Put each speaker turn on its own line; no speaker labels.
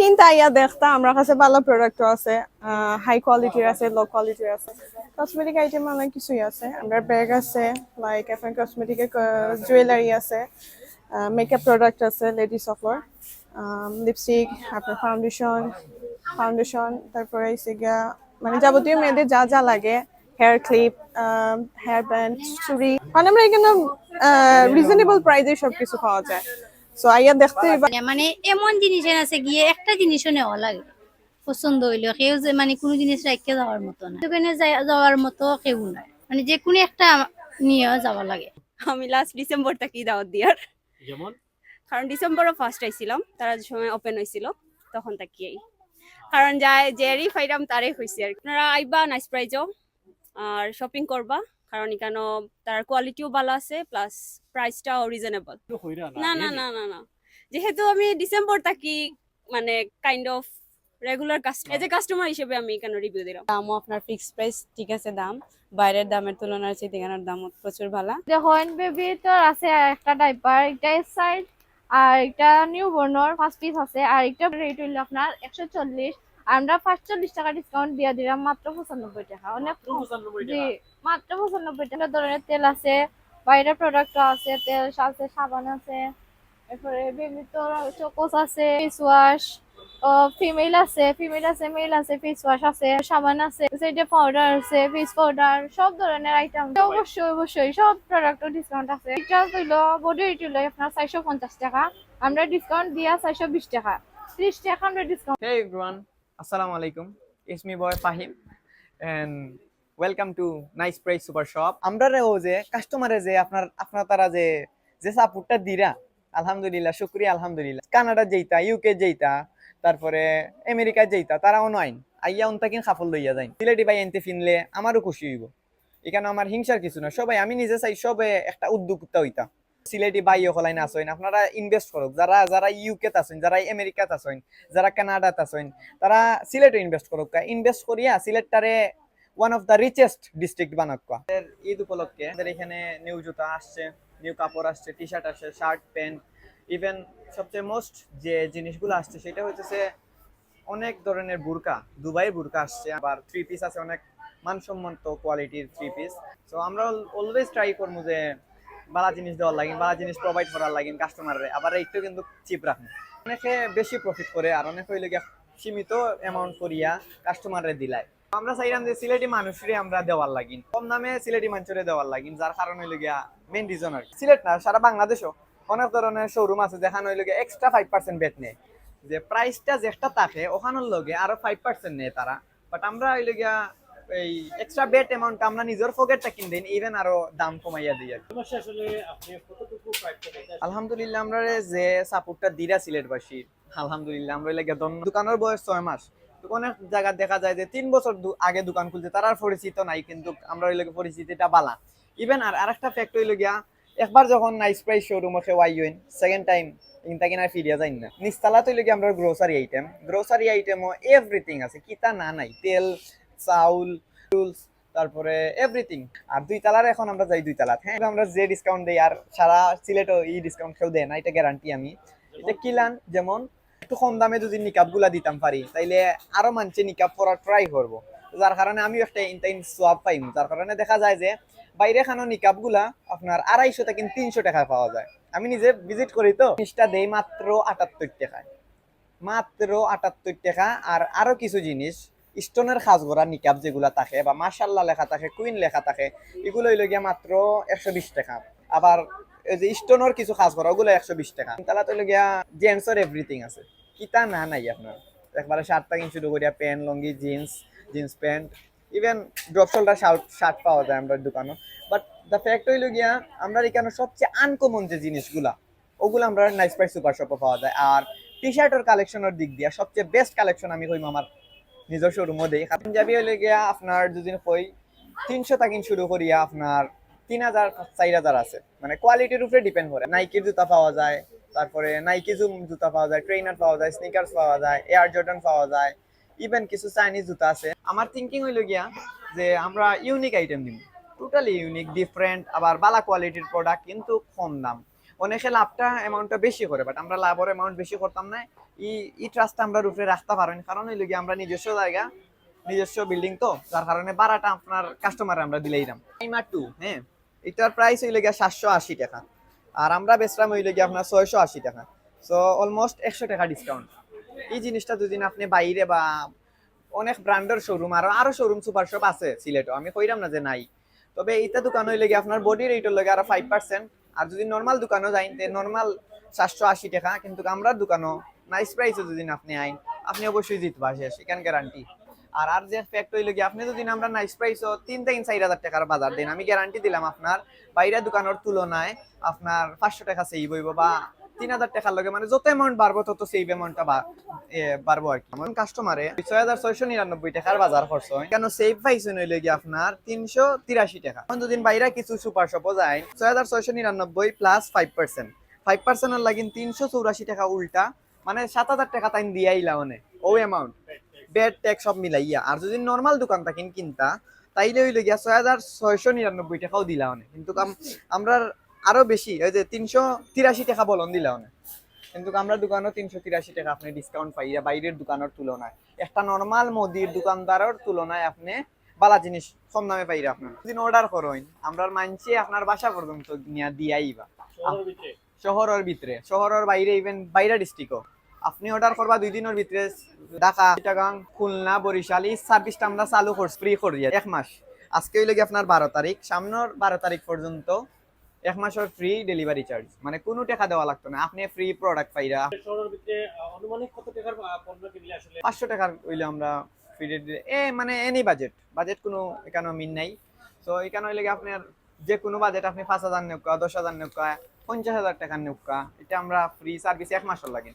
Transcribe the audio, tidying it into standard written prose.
কিন্তু আইয়া দেখতা আমরা কাছে ভালো প্রোডাক্ট আছে, হাই কোয়ালিটির আছে, লো কোয়ালিটির আছে। কসমেটিক আইটেম অনেক কিছুই আছে, আমরা ব্যাগ আছে, লাইক এখন কসমেটিকের জুয়েলারি আছে, মেকআপ প্রোডাক্ট আছে, লেডিস অফার, লিপস্টিক, আপনার ফাউন্ডেশন ফাউন্ডেশন তারপরে হচ্ছে গিয়া মানে যাবতীয় মেয়েদের যা যা লাগে, হেয়ার ক্লিপ, হেয়ার ব্যান্ড, চুড়ি, মানে আমরা এখানে রিজনেবল প্রাইসে সবকিছু পাওয়া যায়। সো আইয়া দেখতে
মানে এমন জিনিস আছে গিয়ে একটা জিনিসও নেওয়া লাগে পছন্দ হইলো কেউ যে মানে কোনো জিনিস রাখতে যাওয়ার মতো না, দোকানে যাওয়ার মতো কেউ নাই, মানে যে কোনো একটা নিয়ে যাওয়া লাগে।
আমি লাস্ট ডিসেম্বর থেকে দাওয়াত দিয়ার, কারণ ডিসেম্বরও ফার্স্ট আইছিলাম, তারা যে সময় ওপেন হয়েছিল তখন তাকিয়েই, কারণ যায় যেরই ফাইরাম তারে হয়েছে আর আপনারা আইবা নাইস প্রাইজও আর শপিং করবা, কারণ এখানে তার কোয়ালিটিও ভালো আছে প্লাস প্রাইসটাও রিজনেবল। না না না না না, যেহেতু আমি ডিসেম্বর থাকি মানে কাইন্ড অফ রেগুলার কাস্টমার হিসেবে আমি এখানে রিভিউ দিলাম।
দামও আপনার ফিক্সড প্রাইস ঠিক আছে, দাম বাইরের দামের তুলনায় চেয়ে এখানের দাম প্রচুর ভালো।
দেখেন বেবি তো আছে একটা ডাইপার, একটা সাইড, আর একটা নিউ বর্নর 5 পিস আছে, আর একটা রেট হইল আপনার 140। আমরা 45 টাকা ডিসকাউন্ট দিয়ে দিলাম মাত্র 95 টাকা, অনেক কম। জি মাত্র 95 টাকা। ধরনের তেল আছে, বাইরের প্রোডাক্ট আছে, তেল আছে, সাবান আছে, এরপরে বেবি তো চোকোস আছে, ফেস ওয়াশ, ফিমেল আছে, মেল আছে, ফেস ওয়াশ আছে, সাবান আছে, সেটা পাউডার আছে, ফেস পাউডার, সব ধরনের আইটেম। অবশ্যই অবশ্যই সব প্রোডাক্টও ডিসকাউন্ট আছে। এটা হইলো বডি রেট হইলো আপনার 450 টাকা, আমরা ডিসকাউন্ট দিয়া 420 টাকা, 30 টাকা আমরা discount.
Hey everyone, Assalamu alaikum. It's me boy Fahim and welcome to Nice Price Super Shop. আমরা রে ও যে কাস্টমারে যে আপনার তারা যে যে সাপোর্টটা দিরা, আলহামদুলিল্লাহ, শুকরিয়া আলহামদুলিল্লাহ। কানাডা যেইতা, ইউকে যেইতা, তারপরে আমেরিকা যেইতা, তারা অনলাইন আইয়া উনতাকিন খাফল লইয়া যাই। সিলেটি ভাই এনতে ফিনলে আমারও খুশি হইব। এখানে আমার হিংসার কিছু না, সবাই আমি নিজে চাই সবে একটা উদ্যোক্তা হইতা। সিলেটি বাইও হলাইন আসেন, আপনারা ইনভেস্ট করুক, যারা যারা ইউকেত আছেন, যারা আমেরিকাত আছেন, যারা কানাডাত আছেন, তারা সিলেটে ইনভেস্ট করুক। ইনভেস্ট করিয়া সিলেটটারে one of the richest district বানাক। ঈদ উপলক্ষে আমাদের এখানে নিউ জুতা আসছে, নিউ কাপড় আসছে, টি শার্ট আসছে, শার্ট প্যান্ট, ইভেন সবচেয়ে মোস্ট যে জিনিসগুলো আসছে সেটা হচ্ছে অনেক ধরনের বুরকা, দুবাই বুরকা আসছে, আবার থ্রি পিস আছে, অনেক মানসম্মত কোয়ালিটির থ্রি পিস। তো আমরা অলওয়েজ ট্রাই করবো যে ভালো জিনিস দেওয়ার লাগিন, ভালো জিনিস প্রোভাইড করার লাগিন কাস্টমাররে, আবার একটু কিন্তু চিপ রাখুন। অনেকে বেশি প্রফিট করে আর অনেক হইলে গিয়া সীমিত অ্যামাউন্ট করিয়া কাস্টমাররে দিলায়। আমরা চাইলাম যে সিলেটি মানুষরে আমরা দেওয়ার লাগিন, কম দামে সিলেটি মানুষরে দেওয়ার লাগিন, যার কারণ হইলে গিয়া মেইন রিজন আর সিলেট না সারা বাংলাদেশও অনেক ধরনের শোরুম আছে যেখানে হইলে গিয়া এক্সট্রা 5% বেট নেয়, যে প্রাইসটা যেটা থাকে ওখানের লগে আরো 5% নেয় তারা। বাট আমরা হইলে গিয়া এই এক্সট্রা বেট অ্যামাউন্ট আমরা নিজের পকেটটা কিন দেন, ইভেন আরো দাম কমাইয়া দিই। আলহামদুলিল্লাহ আমরা যে সাপোর্টটা দিরা সিলেটবাসী, আলহামদুলিল্লাহ আমরা লাগে দোকানের বয়স 6 মাস। অনেক জায়গা দেখা যায় যে 3 বছর আগে দোকান খুলছে, তারা আর পরিচিত নাই, কিন্তু আমরা ওই লাগে পরিচিতিটা বালা। ইভেন আর আরেকটা ফ্যাক্ট হইল গিয়া একবার যখন নাইস প্রাইস শোরুমে খেওয়াই হইন, সেকেন্ড টাইম ইনটা কিনা ফিরিয়া যাই না। নিস্তালাত হইল গিয়া আমরা গ্রোসারি আইটেমও এভরিথিং আছে, কিতা না নাই, তেল, চাউল, টুলস, তারপরে এভরিথিং। আর 2 তালার এখন আমরা যাই 2 তালাত। হ্যাঁ, আমরা যে ডিসকাউন্ট দেই আর সারা সিলেটও এই ডিসকাউন্ট কেউ দেয় না, এটা গ্যারান্টি আমি। এটা কিলান যেমন একটু কম দামে যদি নিকাপ গুলা দিতাম পারি, তাইলে আরো মানুষে নিকাপ পরা ট্রাই করবো, যার কারণে আমিও একটা ইনটাইন সোয়াব পাইম। যার কারণে দেখা যায় যে বাইরে খানো নিকাপ গুলা আপনার 250 থেকে 300 টাকায় পাওয়া যায়। আমি নিজে ভিজিট করি তো, জিনিসটা দেই মাত্র 78 টাকায়, মাত্র 78 টাকা। আর আরো কিছু জিনিস স্টোনের খাস গড়া নিকাপ যেগুলা থাকে বা মাশাআল্লাহ লেখা থাকে, কুইন লেখা থাকে, এগুলো হইল গিয়া মাত্র 120 টাকা। আবার এই যে স্টোনের কিছু খাস গড়া ওগুলো 120 টাকা। তাহলে তো হইল গিয়া জেন্টসের এভরিথিং আছে, কিতা না নাই আপনার একবারে শার্ট থেকে শুরু করিয়া প্যান্ট, লঙ্গি, jeans pant, even drop shoulder shirt পাওয়া যায় আমরা দোকানে। বাট দ্য ফ্যাক্ট হইল গিয়া আমরা এখানে সবচেয়ে আনকমন যে জিনিসগুলা ওগুলো আমরা নাইস প্রাইস সুপার শপে পাওয়া যায়। আর টি শার্টের কালেকশনের দিক দিয়ে সবচেয়ে বেস্ট কালেকশন আমি কইম আমার নিজের শোরুমও দেই। পাঞ্জাবি হইলে গিয়া আপনার যদি কই 300 টাকা শুরু করিয়া আপনার 3000 4000 আছে, মানে কোয়ালিটির উপরে ডিপেন্ড করে। নাইকির জুতা পাওয়া যায়, তারপরে নাইকি জুম জুতা পাওয়া যায়, ট্রেনার পাওয়া যায়, স্নিকার্স পাওয়া যায়, এয়ার জর্ডান পাওয়া যায়, ইভেন কিছু চাইনিজ জুতা আছে। আমার থিঙ্কিং হইল গিয়া যে আমরা ইউনিক আইটেম দিব, টোটালি ইউনিক, ডিফারেন্ট, আবার ভালো কোয়ালিটির প্রোডাক্ট কিন্তু কম দাম। অনেকে লাভটা অ্যামাউন্টটা বেশি করে, বাট আমরা লাভের অ্যামাউন্ট বেশি করতাম না। এই ট্রাস্টটা আমরা উপরে রাখতে পারেন, কারণ হইল কি আমরা নিজস্ব জায়গা, নিজস্ব বিল্ডিং, তো যার কারণে ভাড়াটা আপনার কাস্টমার আমরা দিলেই দাম। টাইমার 2, হ্যাঁ, এটার প্রাইস হইলে গিয়া 780 টাকা, আর আমরা বেচলাম হইলে গিয়া আপনার 680 টাকা। সো অলমোস্ট 100 টাকা ডিসকাউন্ট। এই জিনিসটা যদি আপনি বাইরে বা অনেক ব্র্যান্ডের শোরুম, আরো শোরুম সুপার শপ আছে সিলেটও, আমি কইরাম না যে নাই, তবে এইটা দোকান হইলে গিয়ে আপনার বডি রেটের লগে আরো 5%। আর যদি নর্মাল দোকানও যাইন তে নর্মাল 780 টাকা, কিন্তু আমরা দোকানও নাইস প্রাইসে যদি আপনি আইন, আপনি অবশ্যই জিতবা, শেষ, এখান গ্যারান্টি। আর যে ফ্যাক্ট হইলে গিয়ে আপনি যদি আমরা নাইস প্রাইসও 3 থেকে 4 হাজার টাকার বাজার দেন, আমি গ্যারান্টি দিলাম আপনার বাইরের দোকানের তুলনায় আপনার 500 টাকা সেভ হইব, বা 3,000 টাকার লগে, মানে যত অ্যামাউন্ট বাড়বো তত সেভ অ্যামাউন্টটা বাড়বো আর কি। আমার কাস্টমারে 6,699 টাকার বাজার খরচ হয়, কেন সেভ পাইছেন হইলে গিয়ে আপনার 383 টাকা। এখন যদি বাইরে কিছু সুপার শপও যায়, 6,699 প্লাস 5% এর লাগিন 384 টাকা উল্টা, মানে 7,000 টাকা তাই দিয়ে আইলা, মানে ও অ্যামাউন্ট বেড ট্যাক্স সব মিলাইয়া। আর যদি নর্মাল দোকান থাকেন কিনতা, তাইলে হইলে গিয়া 6,699 টাকাও দিলা, মানে কিন্তু আমরা আরো বেশি, ওই যে 383 টাকা বলন দিলা, মানে কিন্তু আমরা দোকানও 383 টাকা আপনি ডিসকাউন্ট পাইয়া বাইরের দোকানের তুলনায়, একটা নর্মাল মুদির দোকানদারের তুলনায় আপনি বালা জিনিস কম দামে পাইরা। আপনার যদি অর্ডার করেন, আমরা মানছি আপনার বাসা পর্যন্ত নিয়ে দিয়ে আইবা, শহরের ভিতরে, শহরের বাইরে, ইভেন বাইরে ডিস্ট্রিক্টও আপনি অর্ডার করবা 2 দিনের ভিতরে। ঢাকা, চিটাগাং, খুলনা, বরিশাল, এই সার্ভিসটা আমরা চালু করছি, ফ্রি করি 1 মাস। আজকে হইলে গিয়ে আপনার 12 তারিখ, সামনের 12 তারিখ পর্যন্ত 1 মাসের ফ্রি ডেলিভারি চার্জ, মানে কোনো টাকা দেওয়া লাগতো না, আপনি ফ্রি প্রোডাক্ট পাইরা।
শহরের ভিতরে আনুমানিক কত টাকার পণ্য কিনলে আসলে
500 টাকার হইলে আমরা ফ্রি মানে এনি বাজেট কোনো এখানে মিন নাই। সো এখানে হইলে গিয়ে আপনার যে কোনো বাজেট, আপনি 5,000 নেউকা, 10,000 নেউকা, 50,000 টাকার নেউকা, এটা আমরা ফ্রি সার্ভিস 1 মাসের লাগে।